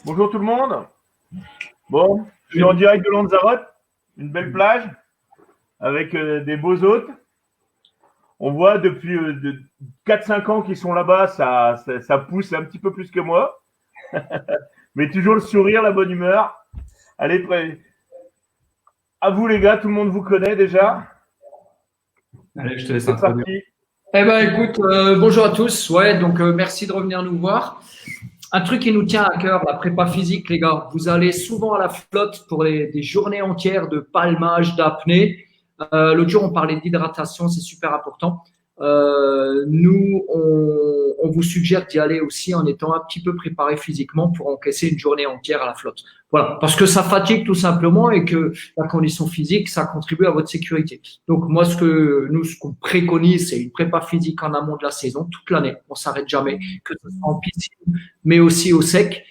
Bonjour tout le monde. Bon, je suis en direct de Lanzarote, une belle plage avec des beaux hôtes. On voit depuis 4-5 ans qu'ils sont là-bas, ça pousse un petit peu plus que moi. Mais toujours le sourire, la bonne humeur. Allez, à vous les gars, tout le monde vous connaît déjà. Allez, je te laisse C'est introduire. parti. Eh ben, écoute, bonjour à tous. Ouais, donc merci de revenir nous voir. Un truc qui nous tient à cœur, la prépa physique, les gars. Vous allez souvent à la flotte pour des journées entières de palmage, d'apnée. L'autre jour, on parlait d'hydratation, c'est super important. Nous, on vous suggère d'y aller aussi en étant un petit peu préparé physiquement pour encaisser une journée entière à la flotte. Voilà, parce que ça fatigue tout simplement et que la condition physique, ça contribue à votre sécurité. Donc moi, ce qu'on préconise, c'est une prépa physique en amont de la saison, toute l'année. On s'arrête jamais, que ce soit en piscine, mais aussi au sec,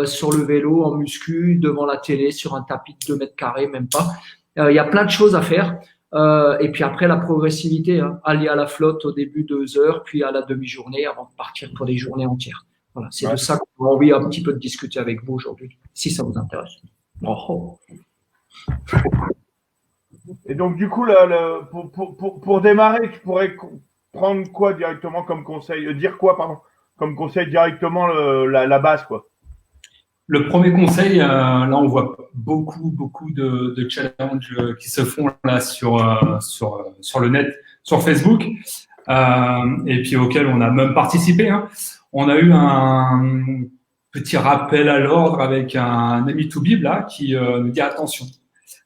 sur le vélo, en muscu, devant la télé, sur un tapis de 2 mètres carrés, même pas. Il y a plein de choses à faire. Et puis après, la progressivité, hein, aller à la flotte au début 2 heures, puis à la demi-journée avant de partir pour des journées entières. Voilà, c'est de ça qu'on a envie un petit peu de discuter avec vous aujourd'hui, si ça vous intéresse. Oh. Et donc du coup, là, pour démarrer, tu pourrais prendre quoi directement comme conseil, dire quoi, pardon, comme conseil directement la base, quoi. Le premier conseil, là, on voit beaucoup de challenges qui se font là sur le net, sur Facebook, et puis auxquels on a même participé. Hein. On a eu un petit rappel à l'ordre avec un ami Toubib là qui nous dit attention.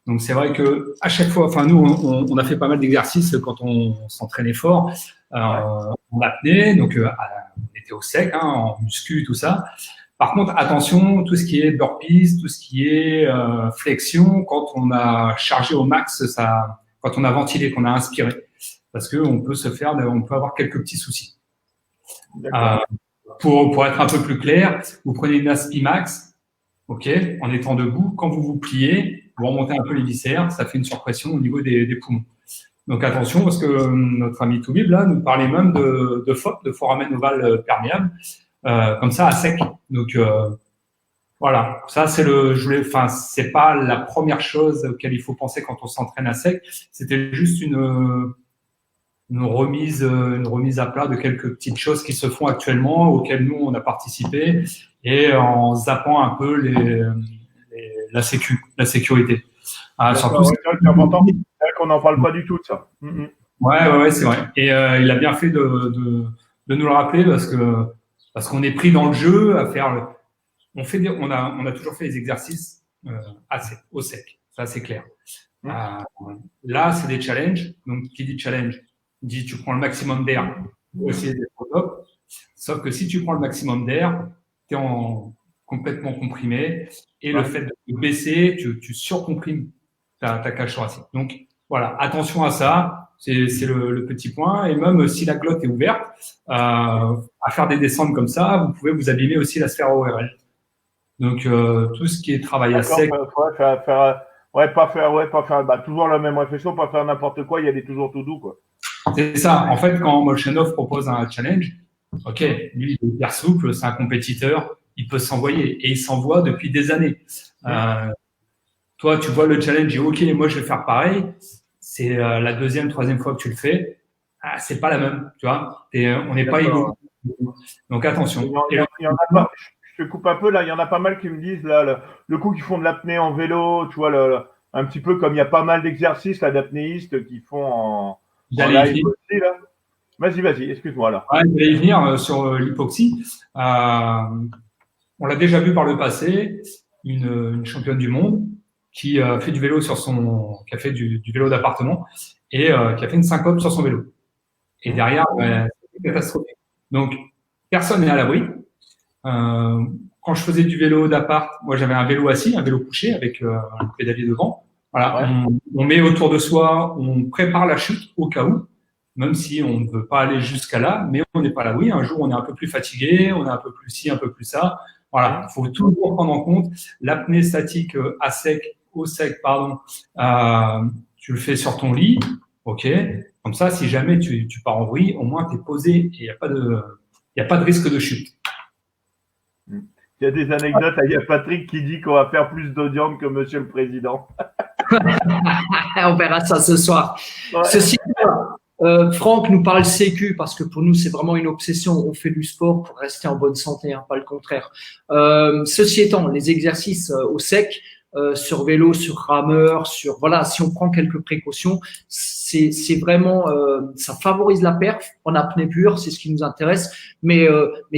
Donc c'est vrai que à chaque fois, enfin nous, on a fait pas mal d'exercices quand on s'entraînait fort, en apnée, donc on était au sec, hein, en muscu, tout ça. Par contre, attention, tout ce qui est burpees, tout ce qui est flexion, quand on a chargé au max, quand on a ventilé, qu'on a inspiré, parce que on peut avoir quelques petits soucis. Pour être un peu plus clair, vous prenez une aspi max, ok, en étant debout. Quand vous vous pliez, vous remontez un peu les viscères, ça fait une surpression au niveau des poumons. Donc attention, parce que notre ami Toubib là nous parlait même de FOP, de foramen ovale perméable. Comme ça à sec. Donc voilà, ça c'est c'est pas la première chose auquel il faut penser quand on s'entraîne à sec. C'était juste une remise à plat de quelques petites choses qui se font actuellement, auxquelles nous on a participé, et en zappant un peu la sécurité. Surtout, c'est important. C'est qu'on n'en parle pas du tout de ça. Ouais, c'est vrai. Et il a bien fait de nous le rappeler parce qu'on est pris dans le jeu à faire. On a toujours fait les exercices au sec, ça c'est clair. Là, c'est des challenges. Donc, qui dit challenge dit tu prends le maximum d'air pour essayer d'être au top. Sauf que si tu prends le maximum d'air, tu es complètement comprimé et le fait de te baisser, tu surcomprimes ta cage thoracique. Donc, voilà, attention à ça. C'est le petit point. Et même si la glotte est ouverte, à faire des descentes comme ça, vous pouvez vous abîmer aussi la sphère ORL. Donc, tout ce qui est travail à sec. Pas faire toujours la même réflexion, pas faire n'importe quoi, il y a des toujours tout doux, quoi. C'est ça. En fait, quand Molchanov propose un challenge, ok, lui, il est hyper souple, c'est un compétiteur, il peut s'envoyer. Et il s'envoie depuis des années. Toi, tu vois le challenge et ok, moi, je vais faire pareil. C'est la deuxième, troisième fois que tu le fais. C'est pas la même, tu vois. On n'est pas égaux. Donc, attention. Il y en a pas. Je te coupe un peu là, il y en a pas mal qui me disent là le coup qu'ils font de l'apnée en vélo, tu vois, un petit peu comme il y a pas mal d'exercices là d'apnéistes qui font en live aussi là. Vas-y, excuse-moi là. Ouais, j'allais y venir sur l'hypoxie. On l'a déjà vu par le passé, une championne du monde qui fait du vélo qui a fait du vélo d'appartement et qui a fait une syncope sur son vélo. Et derrière, c'est catastrophique. Donc, personne n'est à l'abri. Quand je faisais du vélo d'appart, moi j'avais un vélo assis, un vélo couché avec un pédalier devant. Voilà, on met autour de soi, on prépare la chute au cas où, même si on ne veut pas aller jusqu'à là, mais on n'est pas à l'abri. Un jour, on est un peu plus fatigué, on est un peu plus ci, un peu plus ça. Voilà, il faut toujours prendre en compte l'apnée statique au sec, tu le fais sur ton lit, ok. Comme ça, si jamais tu pars en vrille, au moins tu es posé et il n'y a pas de risque de chute. Il y a des anecdotes. Il y a Patrick qui dit qu'on va faire plus d'audience que Monsieur le Président. On verra ça ce soir. Ouais. Ceci Franck nous parle sécu parce que pour nous, c'est vraiment une obsession. On fait du sport pour rester en bonne santé, hein, pas le contraire. Ceci étant, les exercices au sec, sur vélo, sur rameur, voilà, si on prend quelques précautions, c'est vraiment, ça favorise la perf en apnée pure, c'est ce qui nous intéresse, mais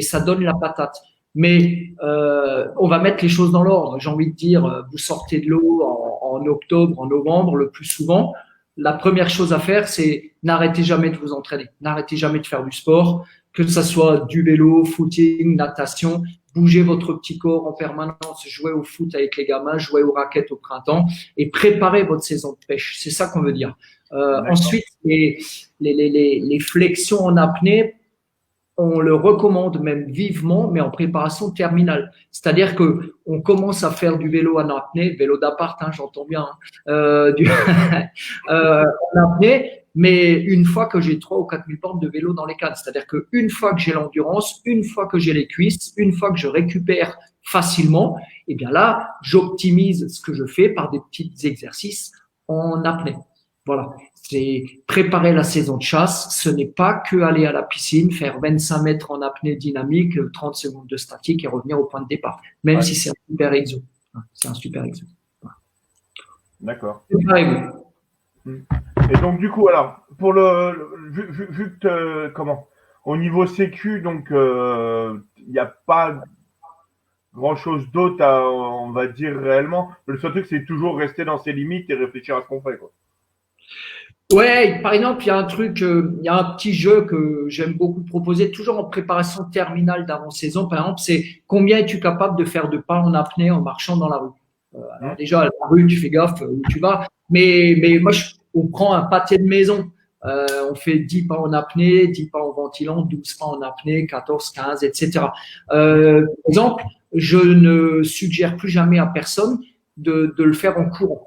ça donne la patate. Mais on va mettre les choses dans l'ordre. J'ai envie de dire, vous sortez de l'eau en octobre, en novembre, le plus souvent. La première chose à faire, c'est n'arrêtez jamais de vous entraîner, n'arrêtez jamais de faire du sport, que ce soit du vélo, footing, natation. Bougez votre petit corps en permanence, jouez au foot avec les gamins, jouez aux raquettes au printemps et préparez votre saison de pêche. C'est ça qu'on veut dire. Ensuite, les flexions en apnée, on le recommande même vivement, mais en préparation terminale. C'est-à-dire que on commence à faire du vélo en apnée, vélo d'appart, hein, j'entends bien, en apnée, mais une fois que j'ai 3 ou 4 000 bornes de vélo dans les cannes. C'est-à-dire qu'une fois que j'ai l'endurance, une fois que j'ai les cuisses, une fois que je récupère facilement, et bien là, j'optimise ce que je fais par des petits exercices en apnée. Voilà, c'est préparer la saison de chasse. Ce n'est pas que aller à la piscine, faire 25 mètres en apnée dynamique, 30 secondes de statique et revenir au point de départ. Même si c'est un super exo. C'est un super exo. Voilà. D'accord. Préparez-vous. Et donc du coup, alors pour vu que au niveau sécu, donc il n'y a pas grand-chose d'autre à, on va dire réellement. Le seul truc, c'est toujours rester dans ses limites et réfléchir à ce qu'on fait, quoi. Ouais, par exemple, il y a un truc, il y a un petit jeu que j'aime beaucoup proposer, toujours en préparation terminale d'avant-saison. Par exemple, c'est combien es-tu capable de faire de pas en apnée en marchant dans la rue. Alors déjà, la rue, tu fais gaffe où tu vas, mais moi, on prend un pâté de maison. On fait 10 pas en apnée, 10 pas en ventilant, 12 pas en apnée, 14, 15, etc. Par exemple, je ne suggère plus jamais à personne de le faire en courant.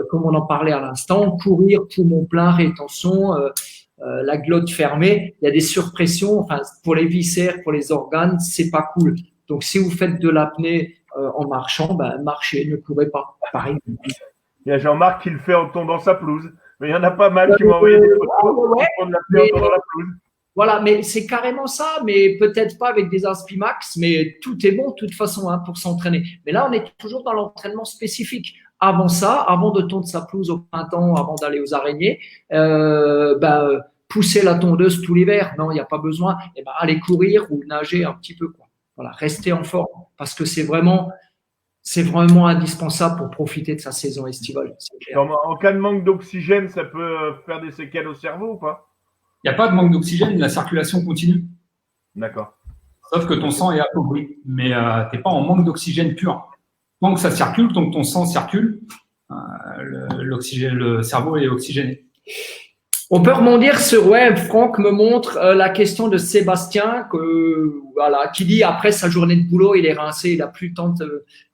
Comme on en parlait à l'instant, courir, poumon plein, rétention, la glotte fermée, il y a des surpressions, enfin, pour les viscères, pour les organes, c'est pas cool. Donc, si vous faites de l'apnée en marchant, ben, marchez, ne courez pas. Pareil. Il y a Jean-Marc qui le fait en tombant sa pelouse, mais il y en a pas mal qui m'ont envoyé des photos de l'apnée en tombant la pelouse. Voilà, mais c'est carrément ça, mais peut-être pas avec des Aspimax, mais tout est bon de toute façon hein, pour s'entraîner. Mais là, on est toujours dans l'entraînement spécifique. Avant ça, avant de tondre sa pelouse au printemps, avant d'aller aux araignées, pousser la tondeuse tout l'hiver. Non, il n'y a pas besoin. Eh ben, aller courir ou nager un petit peu, quoi. Voilà, rester en forme parce que c'est vraiment indispensable pour profiter de sa saison estivale. En cas de manque d'oxygène, ça peut faire des séquelles au cerveau ou pas? Il n'y a pas de manque d'oxygène, la circulation continue. D'accord. Sauf que ton sang est appauvri, mais tu n'es pas en manque d'oxygène pur. Tant que ça circule, tant que ton sang circule, le cerveau est oxygéné. On peut rebondir sur, Franck me montre la question de Sébastien qui dit après sa journée de boulot, il est rincé, il n'a plus le temps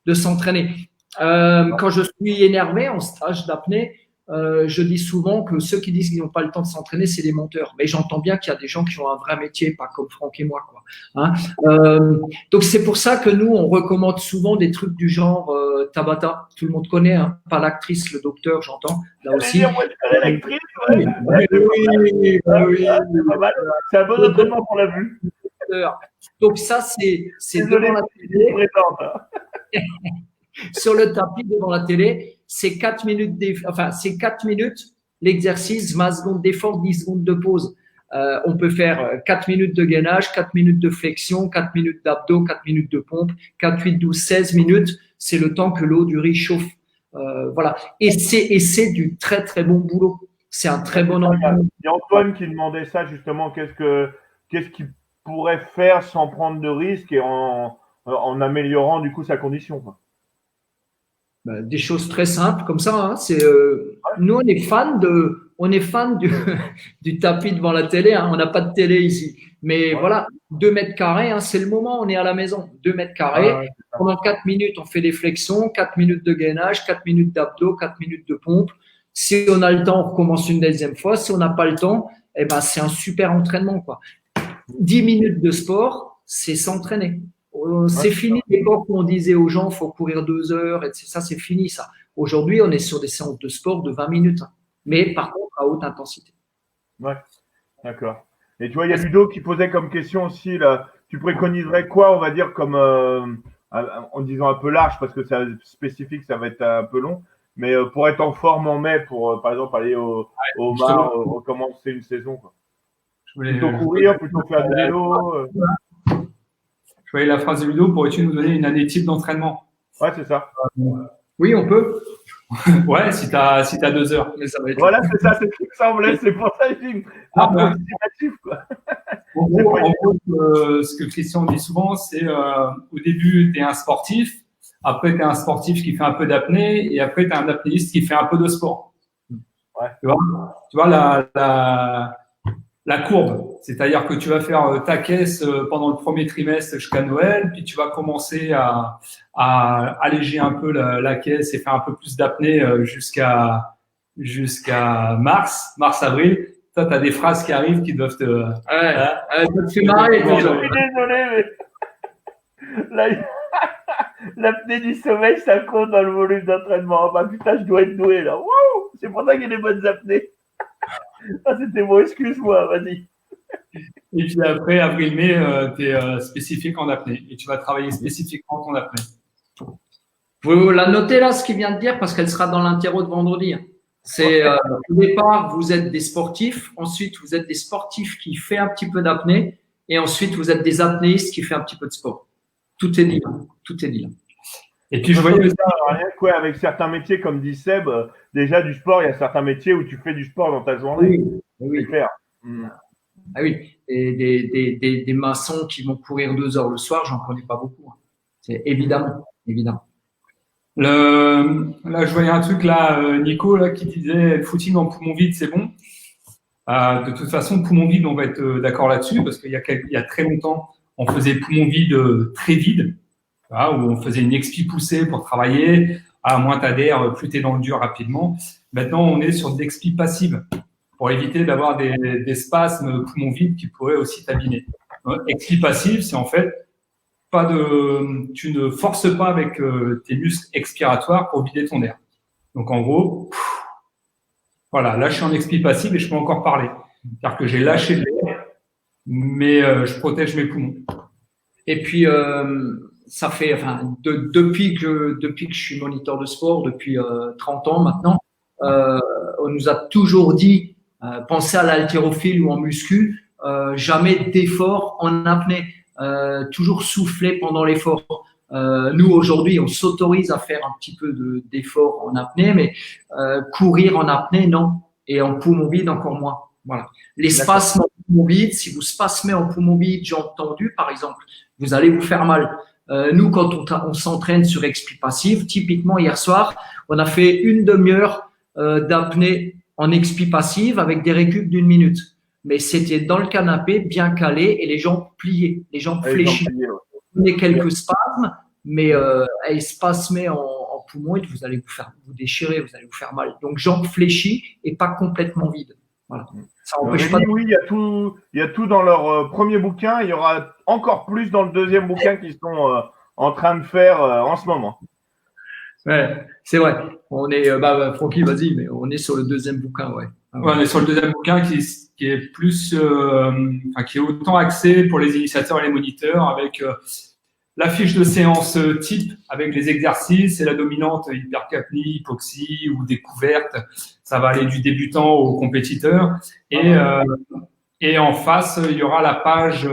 de s'entraîner. Quand je suis énervé en stage d'apnée, je dis souvent que ceux qui disent qu'ils n'ont pas le temps de s'entraîner, c'est des menteurs. Mais j'entends bien qu'il y a des gens qui ont un vrai métier, pas comme Franck et moi, quoi. Hein, donc c'est pour ça que nous, on recommande souvent des trucs du genre Tabata. Tout le monde connaît, hein, pas l'actrice, le docteur, j'entends. Là aussi. C'est un bon entraînement pour la vue. Donc ça, c'est devant la télé. Sur le tapis devant la télé, c'est 4 minutes, c'est 4 minutes l'exercice, 20 secondes d'effort, 10 secondes de pause. On peut faire 4 minutes de gainage, 4 minutes de flexion, 4 minutes d'abdos, 4 minutes de pompe, 4, 8, 12, 16 minutes. C'est le temps que l'eau du riz chauffe. Voilà. Et c'est du très, très bon boulot. C'est un très bon entraînement. Il y a Antoine qui demandait ça, justement. Qu'est-ce qu'il pourrait faire sans prendre de risques et en améliorant, du coup, sa condition, quoi. Des choses très simples comme ça. Hein. Nous, on est fans du tapis devant la télé. Hein. On n'a pas de télé ici. Mais voilà, 2 mètres carrés, hein, c'est le moment, on est à la maison. 2 mètres carrés. Pendant 4 minutes, on fait des flexions, 4 minutes de gainage, 4 minutes d'abdos, 4 minutes de pompe. Si on a le temps, on recommence une deuxième fois. Si on n'a pas le temps, c'est un super entraînement, quoi. 10 minutes de sport, c'est s'entraîner. C'est fini l'époque où on disait aux gens, faut courir 2 heures, et ça, c'est fini, ça. Aujourd'hui, on est sur des séances de sport de 20 minutes, mais par contre, à haute intensité. Ouais, d'accord. Et tu vois, il y a Ludo qui posait comme question aussi, là, tu préconiserais quoi, on va dire, comme, en disant un peu large, parce que c'est spécifique, ça va être un peu long, mais pour être en forme en mai, pour, par exemple, aller au bar, recommencer une saison, quoi. Plutôt courir, plutôt faire du vélo. Je voyais la phrase de Ludo, pourrais-tu nous donner une année type d'entraînement? Ouais, c'est ça. Oui, on peut. Ouais, si tu as 2 heures. Mais ça va être Voilà, c'est ça, c'est ce qui me semblait, c'est pour ça que je dis approximatif, quoi. En gros, ce que Christian dit souvent, c'est au début, tu es un sportif, après, tu es un sportif qui fait un peu d'apnée, et après, tu es un apnéiste qui fait un peu de sport. Ouais. Tu vois la courbe, c'est-à-dire que tu vas faire ta caisse pendant le premier trimestre jusqu'à Noël, puis tu vas commencer à alléger un peu la caisse et faire un peu plus d'apnée jusqu'à mars, avril. Toi, tu as des phrases qui arrivent qui doivent te… ça te fait marrer, Je suis désolé, mais l'apnée du sommeil, ça compte dans le volume d'entraînement. Bah putain, je dois être doué là. Wouh, c'est pour ça qu'il y a des bonnes apnées. Ah, c'était bon, excuse-moi, vas-y. Et puis après, avril-mai, tu es spécifique en apnée et tu vas travailler spécifiquement ton apnée. Vous la notez là, ce qu'il vient de dire, parce qu'elle sera dans l'interro de vendredi. C'est au départ, vous êtes des sportifs, ensuite vous êtes des sportifs qui font un petit peu d'apnée, et ensuite vous êtes des apnéistes qui font un petit peu de sport. Tout est dit là. Tout est dit là. Et puis je voyais rien que avec certains métiers, comme dit Seb, déjà du sport, il y a certains métiers où tu fais du sport dans ta journée. Oui. C'est clair. Ah oui, et des maçons qui vont courir 2 heures le soir, j'en connais pas beaucoup. C'est évidemment. Là, je voyais un truc là, Nico, là, qui disait le footing en poumon vide, c'est bon. De toute façon, poumon vide, on va être d'accord là-dessus, parce qu'il y a très longtemps, on faisait poumon vide très vide, où on faisait une expi poussée pour travailler. Moins tu adhères, plus tu es dans le dur rapidement. Maintenant, on est sur des expis passives pour éviter d'avoir des spasmes poumon vide qui pourraient aussi t'abîmer. Expi passive, c'est en fait tu ne forces pas avec tes muscles expiratoires pour vider ton air. Donc en gros, voilà, là je suis en expi passive et je peux encore parler. C'est-à-dire que j'ai lâché de l'air, mais je protège mes poumons. Et puis ça fait, depuis que je suis moniteur de sport, depuis 30 ans maintenant, on nous a toujours dit pensez à l'haltérophile ou en muscu, jamais d'effort en apnée. Toujours souffler pendant l'effort. Nous, aujourd'hui, on s'autorise à faire un petit peu d'effort en apnée, mais courir en apnée, non. Et en poumon vide, encore moins. Voilà. Les spasmes en poumon vide, si vous spasmez en poumon vide, jambes tendues, par exemple, vous allez vous faire mal. Nous, quand on s'entraîne sur expi passive, typiquement hier soir, on a fait une demi-heure d'apnée en expi passive avec des récup d'1 minute. Mais c'était dans le canapé, bien calé, et les jambes pliées, les jambes fléchies. On a quelques spasmes, mais spasmer en poumon, vous allez vous déchirer, vous allez vous faire mal. Donc jambes fléchies et pas complètement vides. Voilà. Ça empêche pas. Oui, il y a tout dans leur premier bouquin. Il y aura encore plus dans le deuxième bouquin qu'ils sont en train de faire en ce moment. Ouais, c'est vrai. On est, Francky, vas-y, mais on est sur le deuxième bouquin, ouais. On est sur le deuxième bouquin qui est plus, qui est autant axé pour les initiateurs et les moniteurs, avec la fiche de séance type avec les exercices et la dominante hypercapnie, hypoxie ou découverte. Ça va aller du débutant au compétiteur. Et en face, il y aura la page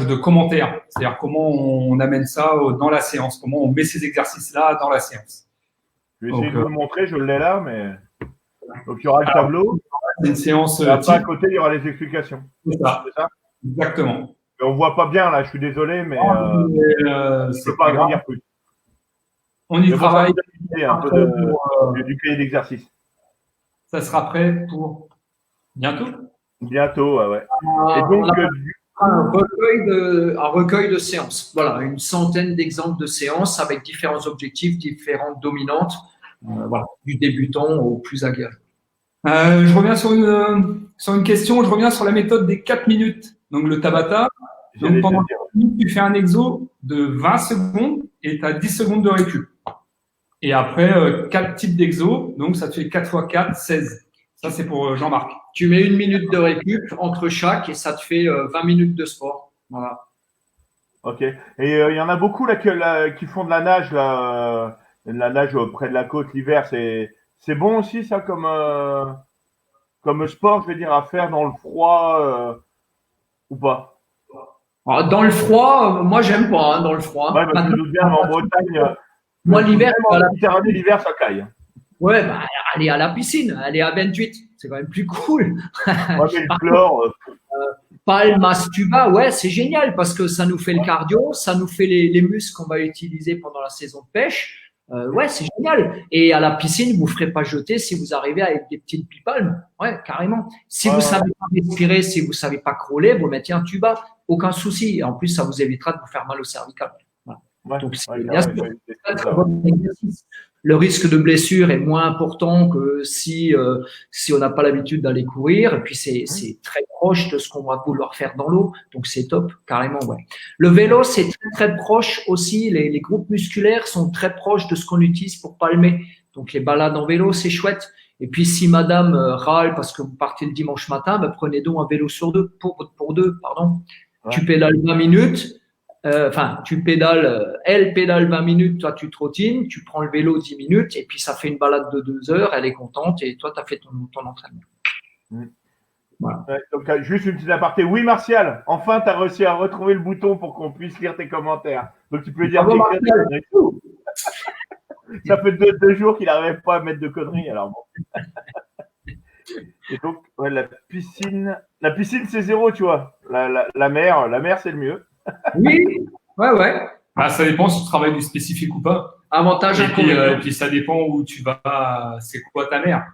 de commentaires. C'est-à-dire comment on amène ça dans la séance, comment on met ces exercices-là dans la séance. Je vais essayer de vous le montrer, je l'ai là, mais… Donc, il y aura le tableau. C'est une séance et après, à côté, il y aura les explications. C'est ça. Exactement. Mais on ne voit pas bien, là, je suis désolé, mais je ne peux pas agrandir plus. On y travaille. Un peu du cahier d'exercice. Ça sera prêt pour bientôt. Bientôt, ouais. Et donc, un recueil de séances. Voilà, une centaine d'exemples de séances avec différents objectifs, différentes dominantes. Voilà, du débutant au plus aguerri. Je reviens sur une question, je reviens sur la méthode des 4 minutes. Donc le Tabata, Donc, pendant 10 minutes, tu fais un exo de 20 secondes et tu as 10 secondes de récup. Et après, 4 types d'exo. Donc, ça te fait 4 x 4, 16. Ça, c'est pour Jean-Marc. Tu mets 1 minute de récup entre chaque et ça te fait 20 minutes de sport. Voilà. Ok. Et il y en a beaucoup là, qui font de la nage près de la côte l'hiver. C'est bon aussi ça comme sport, je veux dire, à faire dans le froid ou pas? Alors, dans le froid, moi j'aime pas dans le froid. Ouais, parce que je doute bien, mais en Bretagne, moi l'hiver, en Méditerranée, l'hiver ça caille. Ouais, aller à la piscine, aller à 28, c'est quand même plus cool. Ouais, mais le chlore. Palme, Mastuba, ouais, c'est génial parce que ça nous fait le cardio, ça nous fait les muscles qu'on va utiliser pendant la saison de pêche. Ouais, c'est génial. Et à la piscine, vous ne ferez pas jeter si vous arrivez avec des petites pipalmes. Ouais, carrément. Si vous ne savez pas respirer, si vous ne savez pas crawler, vous mettez un tuba. Aucun souci. Et en plus, ça vous évitera de vous faire mal au cervical. Voilà. Ouais, donc, c'est bien sûr un très bon exercice. Le risque de blessure est moins important que si on n'a pas l'habitude d'aller courir. Et puis, c'est très proche de ce qu'on va vouloir faire dans l'eau. Donc, c'est top, carrément, ouais. Le vélo, c'est très, très proche aussi. Les groupes musculaires sont très proches de ce qu'on utilise pour palmer. Donc, les balades en vélo, c'est chouette. Et puis, si madame râle parce que vous partez le dimanche matin, ben, prenez donc un vélo pour deux. Ouais. Tu pédales 20 minutes. Tu pédales, elle pédale 20 minutes, toi tu trottines, tu prends le vélo 10 minutes et puis ça fait une balade de 2 heures, elle est contente et toi tu as fait ton entraînement. Voilà. Ouais, donc juste une petite aparté. Oui Martial, enfin tu as réussi à retrouver le bouton pour qu'on puisse lire tes commentaires. Donc tu peux dire ça fait deux jours qu'il n'arrive pas à mettre de conneries alors bon. Et donc ouais, la piscine c'est zéro tu vois. La mer c'est le mieux. Oui, ouais. Ah, ça dépend si tu travailles du spécifique ou pas. Avantage et puis ça dépend où tu vas. C'est quoi ta mer?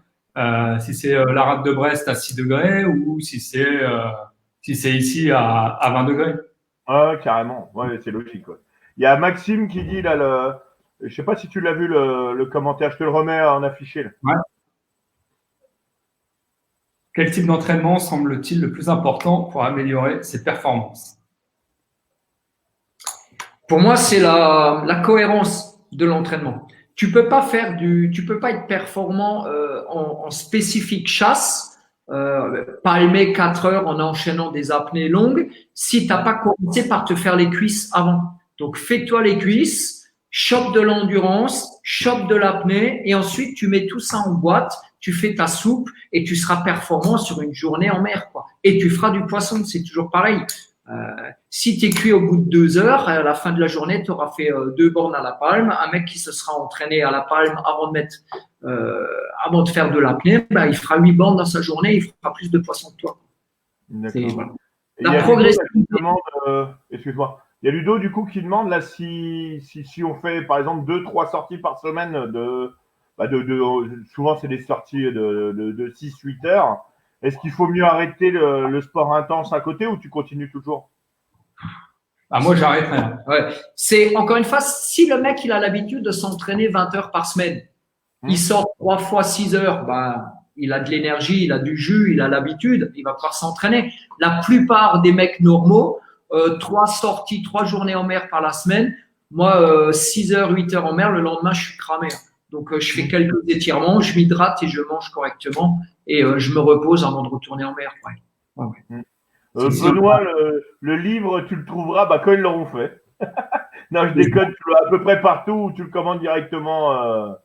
Si c'est la rade de Brest à 6 degrés ou si c'est ici à 20 degrés. Ah, carrément. Ouais, c'est logique. Ouais. Il y a Maxime qui dit là je sais pas si tu l'as vu le commentaire, je te le remets en affiché. Là. Ouais. Quel type d'entraînement semble-t-il le plus important pour améliorer ses performances? Pour moi, c'est la cohérence de l'entraînement. Tu peux pas être performant en spécifique chasse, palmer 4 heures en enchaînant des apnées longues, si t'as pas commencé par te faire les cuisses avant. Donc, fais-toi les cuisses, chope de l'endurance, chope de l'apnée, et ensuite tu mets tout ça en boîte, tu fais ta soupe et tu seras performant sur une journée en mer, quoi. Et tu feras du poisson, c'est toujours pareil. Si tu es cuit au bout de 2 heures, à la fin de la journée, tu auras fait 2 bornes à la palme. Un mec qui se sera entraîné à la palme avant de faire de l'apnée, il fera 8 bornes dans sa journée, il fera plus de poissons que toi. D'accord. La progression. Excuse-moi. Il y a Ludo du coup qui demande là si on fait par exemple 2-3 sorties par semaine souvent c'est des sorties de 6-8 heures. Est-ce qu'il faut mieux arrêter le sport intense à côté ou tu continues toujours? Ah, moi, j'arrêterai. Ouais. C'est, encore une fois, si le mec il a l'habitude de s'entraîner 20 heures par semaine, il sort 3 fois 6 heures, il a de l'énergie, il a du jus, il a l'habitude, il va pouvoir s'entraîner. La plupart des mecs normaux, 3 sorties, 3 journées en mer par la semaine. Moi, 6 heures, 8 heures en mer, le lendemain, je suis cramé. Donc, je fais quelques étirements, je m'hydrate et je mange correctement et je me repose avant de retourner en mer. Ouais. Benoît, le livre, tu le trouveras quand ils l'auront fait. Non, je déconne, tu l'as à peu près partout ou tu le commandes directement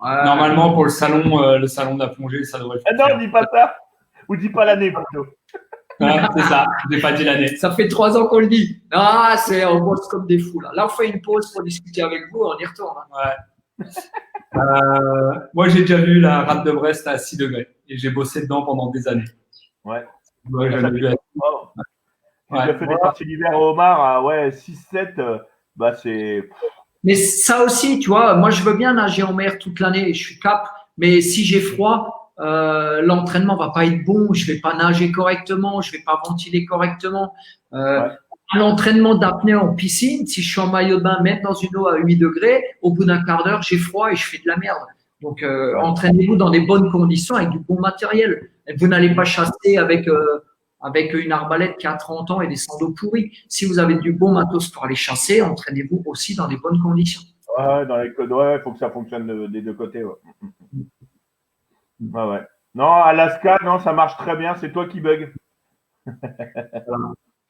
Normalement, pour le salon de la plongée, ça devrait le faire. Non, dis pas ça. Ou dis pas l'année plutôt. C'est ça, je n'ai pas dit l'année. Ça fait 3 ans qu'on le dit. On bosse comme des fous. Là, on fait une pause pour discuter avec vous, on y retourne. Ouais. Moi, j'ai déjà vu la rade de Brest à 6 degrés et j'ai bossé dedans pendant des années. Ouais. J'ai déjà fait des parties d'hiver au homard à 6-7. C'est. Mais ça aussi, tu vois, moi, je veux bien nager en mer toute l'année. Je suis cap. Mais si j'ai froid, l'entraînement va pas être bon. Je vais pas nager correctement. Je vais pas ventiler correctement. L'entraînement d'apnée en piscine, si je suis en maillot de bain, même dans une eau à 8 degrés, au bout d'un quart d'heure, j'ai froid et je fais de la merde. Donc, entraînez-vous dans des bonnes conditions avec du bon matériel. Vous n'allez pas chasser avec avec une arbalète qui a 30 ans et des sandaux pourris. Si vous avez du bon matos pour aller chasser, entraînez-vous aussi dans des bonnes conditions. Ouais, dans les codes, ouais, il faut que ça fonctionne des deux côtés. Ouais. Ouais. Non, Alaska, non, ça marche très bien. C'est toi qui bug.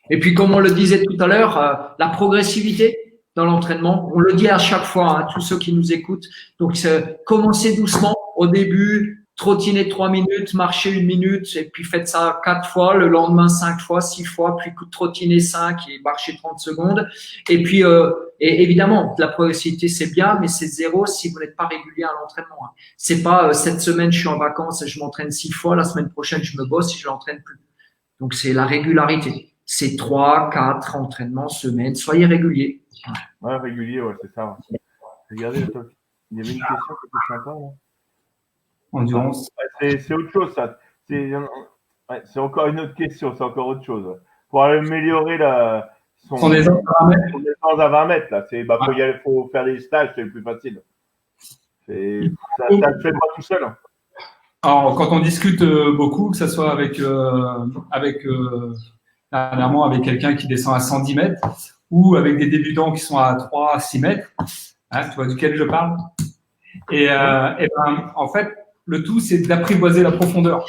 Et puis, comme on le disait tout à l'heure, la progressivité dans l'entraînement, on le dit à chaque fois, tous ceux qui nous écoutent. Donc, commencez doucement au début, trottiner 3 minutes, marcher 1 minute, et puis faites ça 4 fois, le lendemain 5 fois, 6 fois, puis trottiner 5 et marcher 30 secondes. Et puis, et évidemment, la progressivité, c'est bien, mais c'est 0 si vous n'êtes pas régulier à l'entraînement. C'est pas cette semaine, je suis en vacances et je m'entraîne 6 fois, la semaine prochaine, je me bosse et je l'entraîne plus. Donc, c'est la régularité. C'est 3, 4 entraînements semaine. Soyez réguliers. Ouais, régulier, ouais, c'est ça. Regardez, il y avait une question qui était sympa, là. Endurance. C'est autre chose, ça. C'est encore une autre question, c'est encore autre chose. Ouais. Pour améliorer son descente à 20 mètres, là. Faut faire des stages, c'est le plus facile. Ça ne fait pas tout seul. Hein. Alors, quand on discute beaucoup, que ce soit dernièrement avec quelqu'un qui descend à 110 mètres ou avec des débutants qui sont à 3 à 6 mètres, tu vois duquel je parle. Et ben, en fait, le tout, c'est d'apprivoiser la profondeur.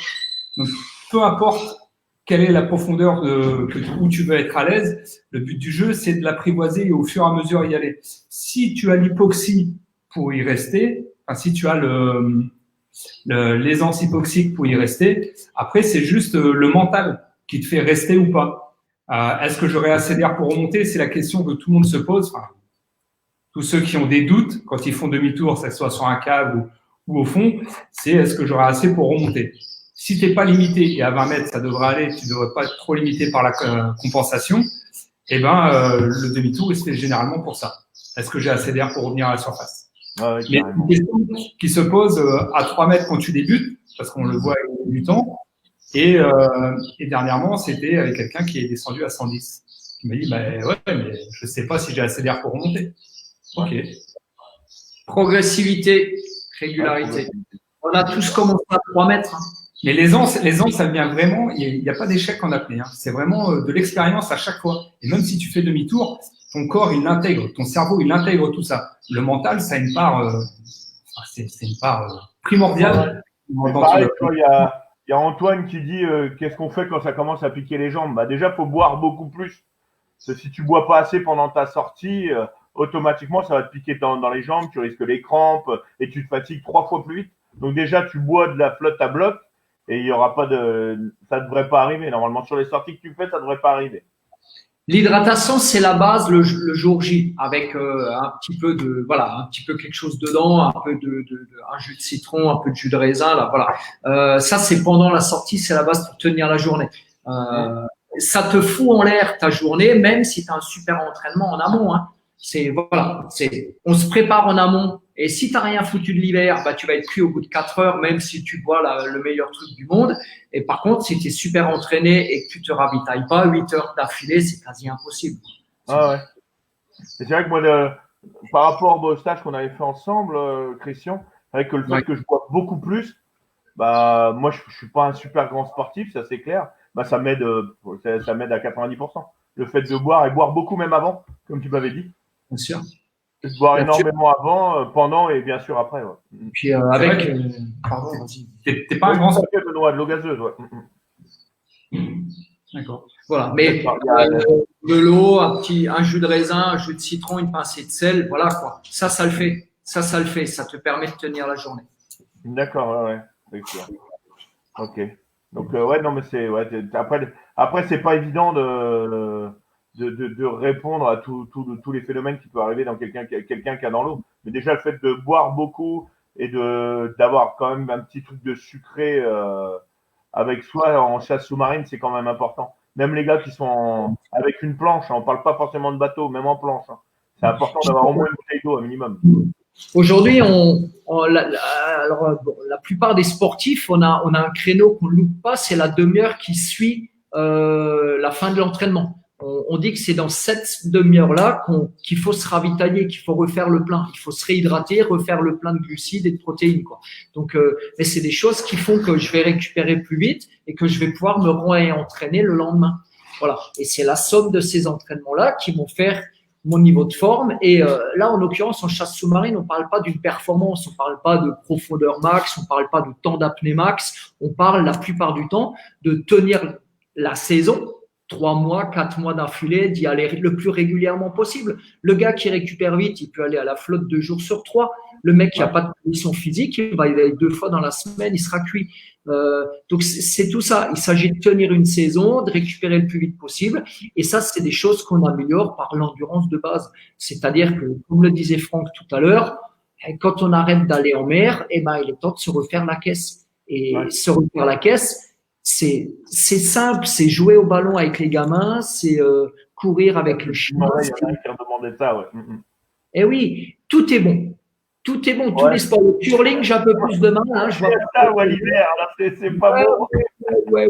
Donc, peu importe quelle est la profondeur où tu veux être à l'aise, le but du jeu, c'est de l'apprivoiser et au fur et à mesure y aller. Si tu as l'hypoxie pour y rester, enfin, si tu as l'aisance hypoxique pour y rester, après, c'est juste le mental qui te fait rester ou pas. Est-ce que j'aurai assez d'air pour remonter? C'est la question que tout le monde se pose. Enfin, tous ceux qui ont des doutes, quand ils font demi-tour, que ce soit sur un câble ou au fond, c'est est-ce que j'aurai assez pour remonter? Si t'es pas limité, et à 20 mètres, ça devrait aller, tu devrais pas être trop limité par la compensation, eh ben, le demi-tour, il se fait généralement pour ça. Est-ce que j'ai assez d'air pour revenir à la surface? Ouais, mais une question qui se pose à 3 mètres quand tu débutes, parce qu'on le voit avec les débutants, et dernièrement, c'était avec quelqu'un qui est descendu à 110. Il m'a dit, ouais, mais je sais pas si j'ai assez d'air pour remonter. Ok. Progressivité, régularité. On a tous commencé à 3 mètres. Mais l'aisance, ça vient vraiment, il n'y a pas d'échec en apnée. C'est vraiment de l'expérience à chaque fois. Et même si tu fais demi-tour, ton corps, il l'intègre, ton cerveau, il intègre tout ça. Le mental, ça a une part, c'est une part primordiale. Pareil, il y a Antoine qui dit qu'est-ce qu'on fait quand ça commence à piquer les jambes? Déjà, faut boire beaucoup plus. Parce que si tu bois pas assez pendant ta sortie, automatiquement, ça va te piquer dans les jambes, tu risques les crampes et tu te fatigues 3 fois plus vite. Donc déjà, tu bois de la flotte à bloc et il y aura pas ça devrait pas arriver. Normalement, sur les sorties que tu fais, ça devrait pas arriver. L'hydratation, c'est la base le jour J, avec un petit peu quelque chose dedans, un peu un jus de citron, un peu de jus de raisin, là, voilà. Ça, c'est pendant la sortie, c'est la base pour tenir la journée. Ça te fout en l'air ta journée, même si tu as un super entraînement en amont. On se prépare en amont. Et si tu n'as rien foutu de l'hiver, tu vas être cuit au bout de 4 heures, même si tu bois le meilleur truc du monde. Et par contre, si tu es super entraîné et que tu te ravitailles pas 8 heures d'affilée, c'est quasi impossible. Ah ouais. C'est vrai que moi, par rapport au stage qu'on avait fait ensemble, Christian, avec le fait que je bois beaucoup plus, moi je suis pas un super grand sportif, ça c'est clair. Ça m'aide à 90%. Le fait de boire et boire beaucoup même avant, comme tu m'avais dit. Bien sûr. Boire énormément avant, pendant et bien sûr après. Ouais. Et puis pardon, vas-y. T'es pas un grand sportif, Benoît, de l'eau gazeuse, ouais. D'accord. Voilà, mais de l'eau, un jus de raisin, un jus de citron, une pincée de sel, voilà quoi. Ça le fait. Ça le fait. Ça te permet de tenir la journée. D'accord, ouais. C'est sûr. Ok. Donc non mais après c'est pas évident de répondre à tous les phénomènes qui peuvent arriver dans quelqu'un qui a dans l'eau. Mais déjà le fait de boire beaucoup et d'avoir quand même un petit truc de sucré avec soi en chasse sous-marine, c'est quand même important. Même les gars qui sont avec une planche, on parle pas forcément de bateau, même en planche. C'est important d'avoir au moins une bouteille d'eau, un minimum. Aujourd'hui, la plupart des sportifs, on a un créneau qu'on ne loupe pas, c'est la demi-heure qui suit la fin de l'entraînement. On dit que c'est dans cette demi-heure-là qu'il faut se ravitailler, qu'il faut refaire le plein. Il faut se réhydrater, refaire le plein de glucides et de protéines, quoi. Donc, mais c'est des choses qui font que je vais récupérer plus vite et que je vais pouvoir me réentraîner le lendemain. Voilà. Et c'est la somme de ces entraînements-là qui vont faire mon niveau de forme. Et là, en l'occurrence, en chasse sous-marine, on parle pas d'une performance, on parle pas de profondeur max, on parle pas de temps d'apnée max. On parle la plupart du temps de tenir la saison, 3 mois, 4 mois d'affilée, d'y aller le plus régulièrement possible. Le gars qui récupère vite, il peut aller à la flotte 2 jours sur 3. Le mec qui n'a pas de condition physique, il va y aller 2 fois dans la semaine, il sera cuit. Donc, c'est tout ça. Il s'agit de tenir une saison, de récupérer le plus vite possible. Et ça, c'est des choses qu'on améliore par l'endurance de base. C'est-à-dire que, comme le disait Franck tout à l'heure, quand on arrête d'aller en mer, il est temps de se refaire la caisse. Et se refaire la caisse, c'est simple, c'est jouer au ballon avec les gamins, c'est courir avec le chien. Il y en a qui ont demandé ça, ouais. Et oui, tout est bon. Tout est bon, tous les sports. Le curling, j'ai un peu plus de mal. Hein, je vois ça, ouais, l'hiver, c'est pas bon. Ouais.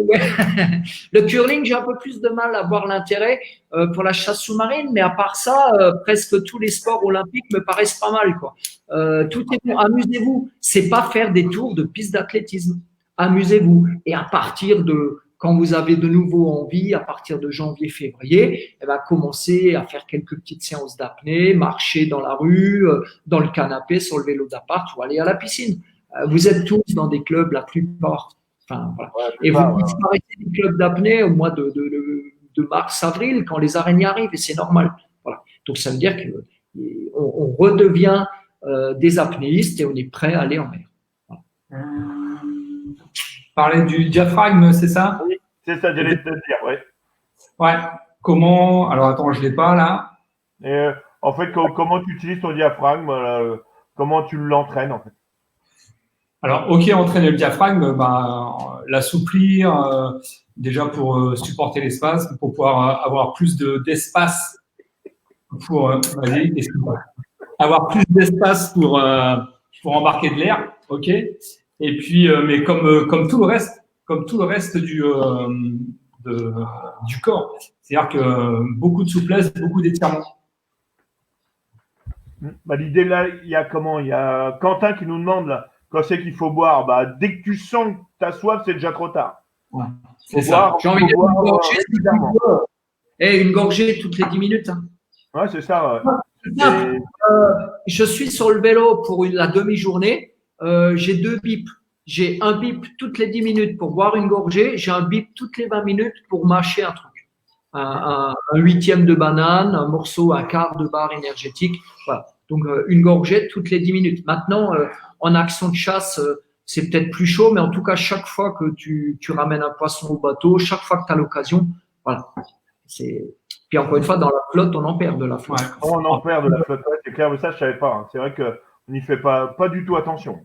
Le curling, j'ai un peu plus de mal à voir l'intérêt pour la chasse sous-marine, mais à part ça, presque tous les sports olympiques me paraissent pas mal, quoi. Tout est bon. Amusez-vous. C'est pas faire des tours de piste d'athlétisme. Amusez-vous. Et à partir de quand vous avez de nouveau envie, à partir de janvier, février, commencer à faire quelques petites séances d'apnée, marcher dans la rue, dans le canapé, sur le vélo d'appart ou aller à la piscine. Vous êtes tous dans des clubs, la plupart. Enfin, voilà. Et vous disparaissez du club d'apnée au mois de mars-avril, quand les araignées arrivent, et c'est normal. Voilà. Donc, ça veut dire qu'on redevient des apnéistes et on est prêt à aller en mer. Voilà. Parler du diaphragme, c'est ça? Oui, c'est ça, j'allais te le dire, ouais. Ouais. Comment? Alors, attends, je l'ai pas là. Et, en fait, comment tu utilises ton diaphragme? Comment tu l'entraînes, en fait? Alors, ok, entraîner le diaphragme, l'assouplir déjà pour supporter l'espace, pour pouvoir avoir plus d'espace pour avoir plus d'espace pour embarquer de l'air, ok. Et puis, mais comme tout le reste du corps, c'est-à-dire que beaucoup de souplesse, beaucoup d'étirement. L'idée là, il y a Quentin qui nous demande là, quand c'est qu'il faut boire. Dès que tu sens que tu as soif, c'est déjà trop tard. Ouais, c'est ça. J'ai envie une gorgée toutes les 10 minutes. Hein. Ouais, c'est ça. Ouais. Je suis sur le vélo pour la demi-journée. J'ai 2 bips. J'ai un bip toutes les 10 minutes pour boire une gorgée. J'ai un bip toutes les 20 minutes pour mâcher un truc. Un 1/8 de banane, un morceau, un quart de barre énergétique. Voilà. Donc, une gorgée toutes les 10 minutes. Maintenant, en action de chasse, c'est peut-être plus chaud, mais en tout cas, chaque fois que tu ramènes un poisson au bateau, chaque fois que tu as l'occasion, voilà. Puis encore une fois, dans la flotte, on en perd de la flotte. Ouais, on en perd de la flotte, c'est clair, mais ça, je ne savais pas. Hein. C'est vrai qu'on n'y fait pas du tout attention.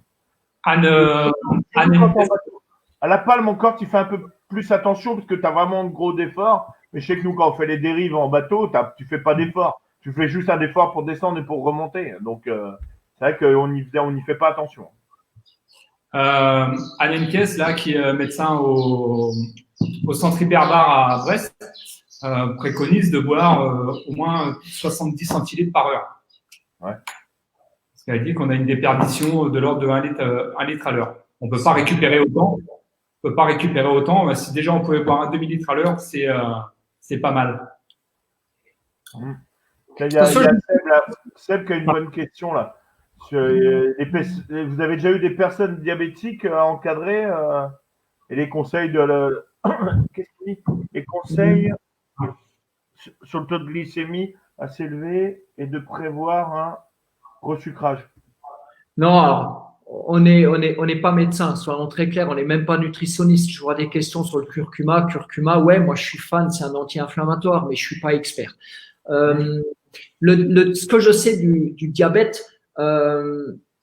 À la palme, encore, tu fais un peu plus attention parce que tu as vraiment de gros efforts. Mais je sais que nous, quand on fait les dérives en bateau, tu fais pas d'effort. Tu fais juste un effort pour descendre et pour remonter. Donc, c'est vrai qu'on n'y fait pas attention. Alain Kess, là, qui est médecin au centre hyperbare à Brest, préconise de boire au moins 70 centilitres par heure. Ouais. Parce qu'elle dit qu'on a une déperdition de l'ordre de 1 litre à l'heure. On ne peut pas récupérer autant. Si déjà on pouvait boire un demi-litre à l'heure, c'est pas mal. Il y a Seb qui a une bonne question là. Vous avez déjà eu des personnes diabétiques à encadrer et les conseils qu'est-ce qu'il dit? Les conseils sur le taux de glycémie assez élevé et de prévoir un resucrage. Non, alors, on n'est pas médecin, soyons très clairs, on n'est même pas nutritionniste. Je vois des questions sur le curcuma. Curcuma, ouais, moi je suis fan, c'est un anti-inflammatoire, mais je suis pas expert. Ce que je sais du diabète,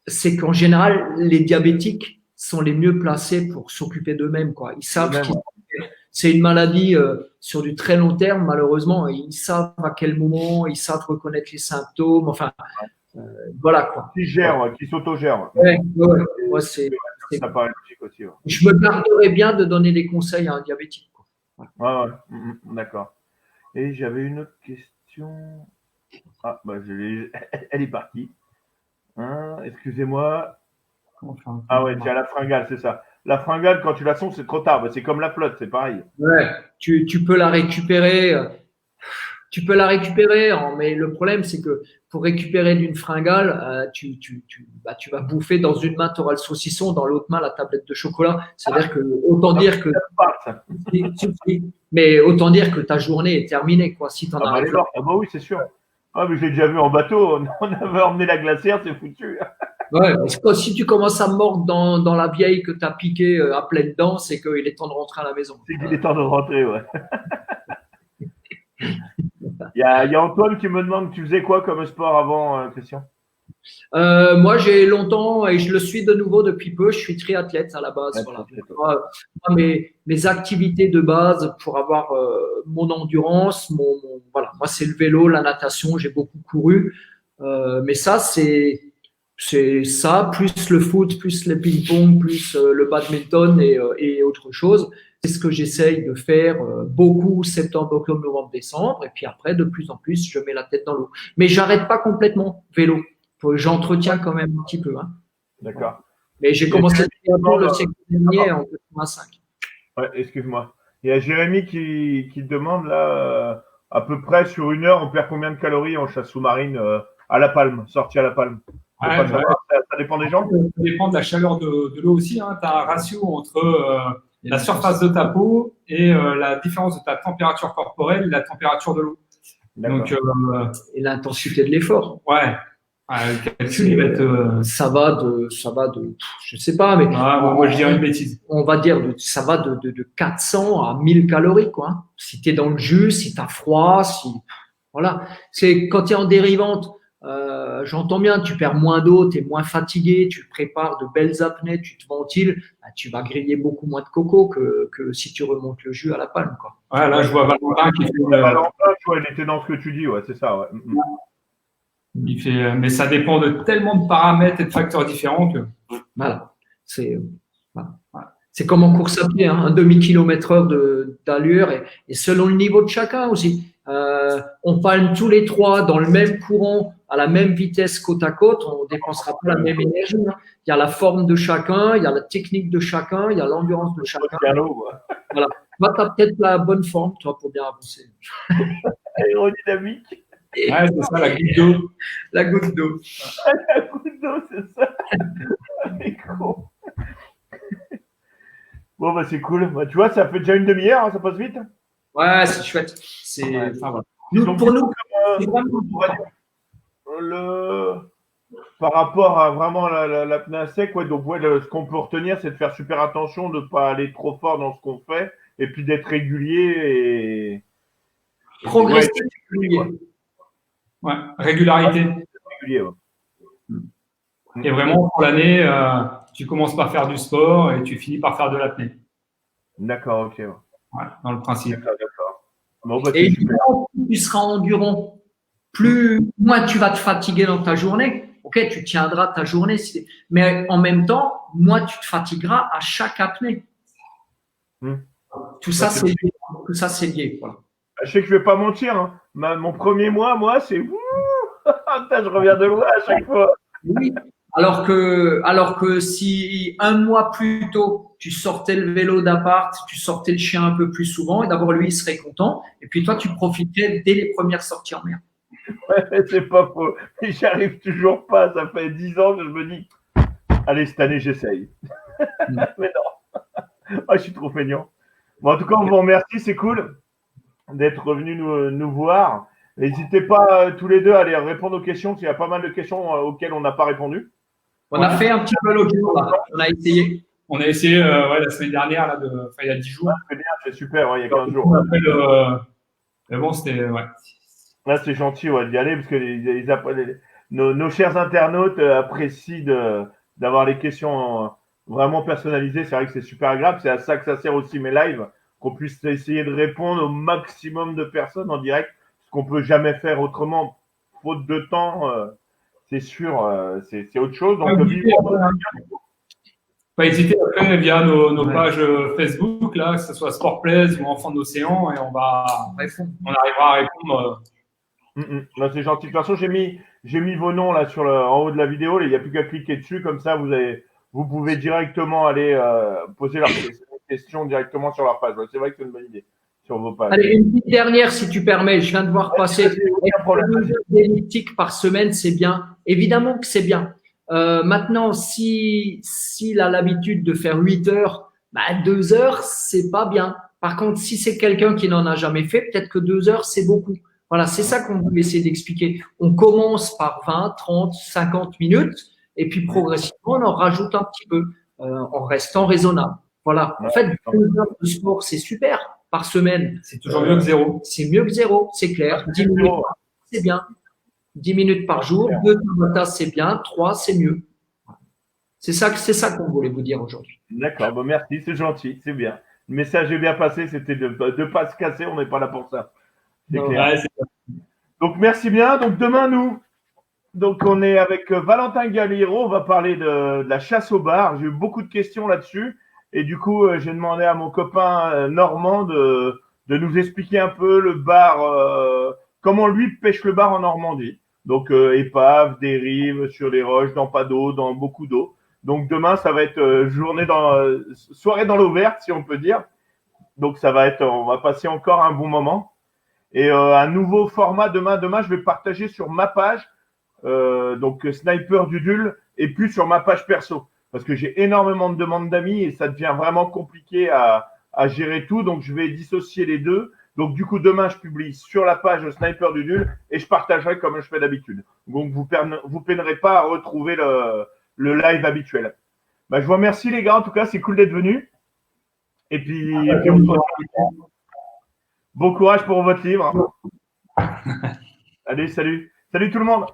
c'est qu'en général, les diabétiques sont les mieux placés pour s'occuper d'eux-mêmes, quoi. Ils savent c'est une maladie sur du très long terme, malheureusement. Ils savent à quel moment, ils savent reconnaître les symptômes. Enfin, voilà quoi. Qui s'autogèrent. Ouais, ça paraît logique aussi. Ouais. Je me garderais bien de donner des conseils à un diabétique. Quoi. Ouais, d'accord. Et j'avais une autre question. Ah, bah, elle est partie. Hein, excusez-moi. Ah ouais, c'est à la fringale, c'est ça. La fringale, quand tu la sondes, c'est trop tard. Bah, c'est comme la flotte, c'est pareil. Ouais, tu peux la récupérer. Tu peux la récupérer, mais le problème, c'est que pour récupérer d'une fringale, tu vas bouffer dans une main, tu auras le saucisson, dans l'autre main, la tablette de chocolat. C'est-à-dire que, autant dire que, mais autant dire que ta journée est terminée, quoi, si tu en bah, arrives. ah bah oui, c'est sûr. Ah, mais je l'ai déjà vu en bateau. On avait emmené la glacière, c'est foutu. Ouais, parce que si tu commences à mordre dans la vieille que tu as piquée à pleines dents, c'est qu'il est temps de rentrer à la maison. C'est qu'il est temps de rentrer, ouais. Il y a Antoine qui me demande, tu faisais quoi comme sport avant, Christian? Moi, j'ai longtemps, et je le suis de nouveau depuis peu, je suis triathlète à la base. Ouais, Voilà. Moi, mes activités de base pour avoir mon endurance, voilà. Moi, c'est le vélo, la natation, j'ai beaucoup couru. Mais ça, c'est ça, plus le foot, plus le ping-pong, plus le badminton et autre chose. C'est ce que j'essaye de faire beaucoup septembre, octobre, novembre, décembre. Et puis après, de plus en plus, je mets la tête dans l'eau. Mais j'arrête pas complètement vélo. J'entretiens quand même un petit peu. Hein. D'accord. Mais j'ai commencé le siècle dernier en 85. Ouais, excuse-moi. Il y a Jérémy qui demande là, à peu près sur 1 heure, on perd combien de calories en chasse sous-marine à la palme, sortie à la palme? Ouais, ça dépend des gens. Ça dépend de la chaleur de l'eau aussi. Hein. Tu as un ratio entre la surface de ta peau et la différence de ta température corporelle et la température de l'eau. Donc, et l'intensité de l'effort. Ouais. Le calcul, il va être. Ça va de, je sais pas, mais. Moi, je dirais une bêtise. On va dire, ça va de 400 à 1000 calories, quoi. Si tu es dans le jus, si tu as froid, voilà. C'est quand tu es en dérivante, j'entends bien, tu perds moins d'eau, tu es moins fatigué, tu prépares de belles apnées, tu te ventiles, tu vas griller beaucoup moins de coco que si tu remontes le jus à la palme, quoi. Ouais, là, je vois Valentin qui fait. Valentin, tu vois, il était dans ce que tu dis, ouais, c'est ça, ouais. Il fait, mais ça dépend de tellement de paramètres et de facteurs différents que. Voilà. C'est comme en course à pied, hein, un demi-kilomètre-heure d'allure et selon le niveau de chacun aussi. On palme tous les trois dans le même courant, à la même vitesse côte à côte, on ne dépensera pas la même énergie. Hein. Il y a la forme de chacun, il y a la technique de chacun, il y a l'endurance de chacun. Voilà. Toi, tu as peut-être la bonne forme, toi, pour bien avancer. Aérodynamique. Ouais, c'est ça, la goutte d'eau. La goutte d'eau. La goutte d'eau, c'est ça. C'est con. Bon, bah, c'est cool. Bah, tu vois, ça fait déjà une demi-heure, hein, ça passe vite. Ouais, c'est chouette. Ouais. Voilà. Pour nous, par rapport à vraiment l'apnée à sec, ouais, donc ouais, ce qu'on peut retenir, c'est de faire super attention, de ne pas aller trop fort dans ce qu'on fait, et puis d'être régulier et progressif. Ouais, régularité. Régulier, ouais. Et vraiment, pour l'année, tu commences par faire du sport et tu finis par faire de l'apnée. D'accord, ok. Ouais, dans le principe. D'accord. Bon, bah, et plus tu seras endurant, moins tu vas te fatiguer dans ta journée. Ok, tu tiendras ta journée, mais en même temps, moins tu te fatigueras à chaque apnée. Tout ça, c'est lié. Tout ça, c'est lié. Voilà. Je sais que je vais pas mentir. Hein. Mon premier mois, moi, c'est je reviens de loin à chaque fois. Oui. Alors que si 1 mois plus tôt, tu sortais le vélo d'appart, tu sortais le chien un peu plus souvent, et d'abord lui, il serait content. Et puis toi, tu profitais dès les premières sorties en mer. Ouais, c'est pas faux. Mais j'y arrive toujours pas. Ça fait 10 ans que je me dis, allez, cette année, j'essaye. Mais non. Je suis trop feignant. Bon, en tout cas, on vous remercie. C'est cool d'être revenu nous voir. N'hésitez pas tous les deux à aller répondre aux questions, parce qu'il y a pas mal de questions auxquelles on n'a pas répondu. On a fait un petit peu l'audio, on a essayé. On a essayé la semaine dernière, là, il y a 10 jours. C'est bien, c'est super, il y a 15 jours. Mais bon, c'était. Ouais. Là, c'est gentil d'y aller, parce que nos chers internautes apprécient d'avoir les questions vraiment personnalisées. C'est vrai que c'est super agréable. C'est à ça que ça sert aussi mes lives, qu'on puisse essayer de répondre au maximum de personnes en direct, ce qu'on peut jamais faire autrement, faute de temps. C'est sûr, c'est autre chose. Donc, pas hésiter après via nos Ouais. pages Facebook, là, que ce soit Sport Place ou Enfants d'Océan, et on arrivera à répondre. Là, c'est gentil. De toute façon, j'ai mis vos noms là en haut de la vidéo. Il n'y a plus qu'à cliquer dessus. Comme ça, vous pouvez directement aller poser leurs questions directement sur leur page. Ouais, c'est vrai que c'est une bonne idée sur vos pages. Allez, une petite dernière, si tu permets. Je viens de voir passer. Aucun problème. 2 heures d'elliptique par semaine, c'est bien. Évidemment que c'est bien. Maintenant, s'il a l'habitude de faire 8 heures, 2 heures, c'est pas bien. Par contre, si c'est quelqu'un qui n'en a jamais fait, peut-être que 2 heures, c'est beaucoup. Voilà, c'est ça qu'on veut essayer d'expliquer. On commence par 20, 30, 50 minutes et puis progressivement, on en rajoute un petit peu en restant raisonnable. Voilà. En fait, 2 heures de sport, c'est super par semaine. C'est toujours mieux que zéro. C'est mieux que zéro, c'est clair. 10 minutes, c'est bien. 10 minutes par jour, 2 Tabata, c'est bien, 3, c'est mieux. C'est ça qu'on voulait vous dire aujourd'hui. D'accord, bon, merci, c'est gentil, c'est bien. Le message est bien passé, c'était de ne pas se casser, on n'est pas là pour ça. C'est clair. Ouais, c'est Donc, merci bien. Donc, demain, on est avec Valentin Galliero. On va parler de la chasse au bar. J'ai eu beaucoup de questions là-dessus. Et du coup, j'ai demandé à mon copain Normand de nous expliquer un peu le bar, comment lui pêche le bar en Normandie. Donc, épave, dérive, sur les roches, dans pas d'eau, dans beaucoup d'eau. Donc, demain, ça va être soirée dans l'eau verte, si on peut dire. Donc, on va passer encore un bon moment. Et un nouveau format demain, je vais partager sur ma page, donc Sniper Dudule, et plus sur ma page perso. Parce que j'ai énormément de demandes d'amis et ça devient vraiment compliqué à gérer tout. Donc, je vais dissocier les deux. Donc, du coup, demain, je publie sur la page Sniper Dudule et je partagerai comme je fais d'habitude. Donc, vous peinerez pas à retrouver le live habituel. Je vous remercie, les gars. En tout cas, c'est cool d'être venus. Et puis on se retrouve. Bon courage pour votre livre. Allez, salut. Salut tout le monde.